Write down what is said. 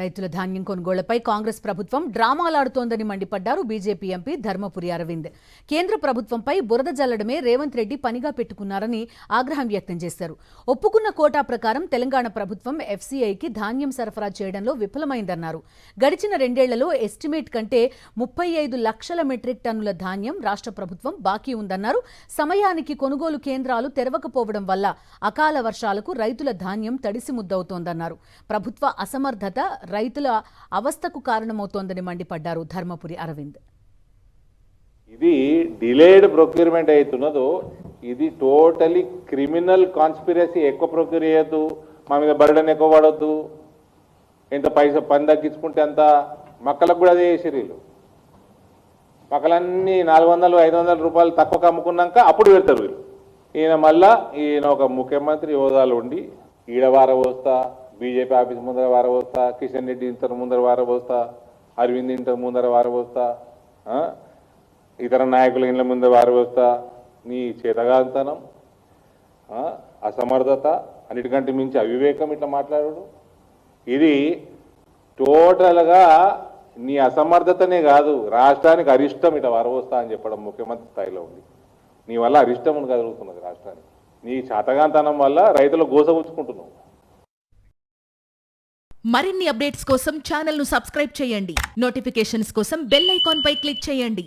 రైతుల ధాన్యం కొనుగోళ్లపై కాంగ్రెస్ ప్రభుత్వం డ్రామాలాడుతోందని మండిపడ్డారు బీజేపీ ఎంపీ ధర్మపురి అరవింద్. కేంద్ర ప్రభుత్వంపై బురద జల్లడమే రేవంత్ రెడ్డి పనిగా పెట్టుకున్నారని ఆగ్రహం వ్యక్తం చేశారు. ఒప్పుకున్న కోటా ప్రకారం తెలంగాణ ప్రభుత్వం ఎఫ్సీఐకి ధాన్యం సరఫరా చేయడంలో విఫలమైందన్నారు. గడిచిన 2 ఏళ్లలో ఎస్టిమేట్ కంటే 35 లక్షల మెట్రిక్ టన్నుల ధాన్యం రాష్ట్ర ప్రభుత్వం బాకీ ఉందన్నారు. సమయానికి కొనుగోలు కేంద్రాలు తెరవకపోవడం వల్ల అకాల వర్షాలకు రైతుల ధాన్యం తడిసి ముద్దవుతోందన్నారు. ప్రభుత్వ అసమర్థత రైతుల అవస్థకు కారణమవుతోందని మండిపడ్డారు ధర్మపురి అరవింద్. ఇది డిలేడ్ ప్రొక్యూర్మెంట్ అవుతున్నదో ఇది టోటలీ క్రిమినల్ కాన్స్పిరసీ. ఎక్కువ ప్రొక్యూర్ చేయొద్దు, మా మీద బర్డన్ ఎక్కువ పడొద్దు, ఎంత పని తగ్గించుకుంటే అంత. మక్కలకు కూడా అదే చేసిర్రు వీళ్ళు. మక్కలన్నీ 400-500 రూపాయలు తక్కువ అమ్ముకున్నాక అప్పుడు పెడతారు వీళ్ళు. ఈయన ఒక ముఖ్యమంత్రి హోదాలో ఉండి ఈడవార పోస్తా, బీజేపీ ఆఫీస్ ముందర వారబోస్తా, కిషన్ రెడ్డి ఇంటర్ ముందర వారబోస్తా, అరవింద్ ఇంటర్ ముందర వారబోస్తా, ఇతర నాయకుల ఇండ్ల ముందర వారబోస్తా. నీ చేతగాంతనం, అసమర్థత, అన్నిటికంటే మించి అవివేకం ఇట్లా మాట్లాడాడు. ఇది టోటల్గా నీ అసమర్థతనే కాదు, రాష్ట్రానికి అరిష్టం ఇట్లా వారబోస్తా అని చెప్పడం ముఖ్యమంత్రి స్థాయిలో ఉంది. నీ వల్ల అరిష్టం కలుగుతున్నది రాష్ట్రానికి. నీ చేతగాంతనం వల్ల రైతులు గోసపుచ్చుకుంటున్నావు. మరిన్ని అప్డేట్స్ కోసం ఛానల్ ను సబ్స్క్రైబ్ చేయండి. నోటిఫికేషన్స్ కోసం బెల్ ఐకాన్ పై క్లిక్ చేయండి.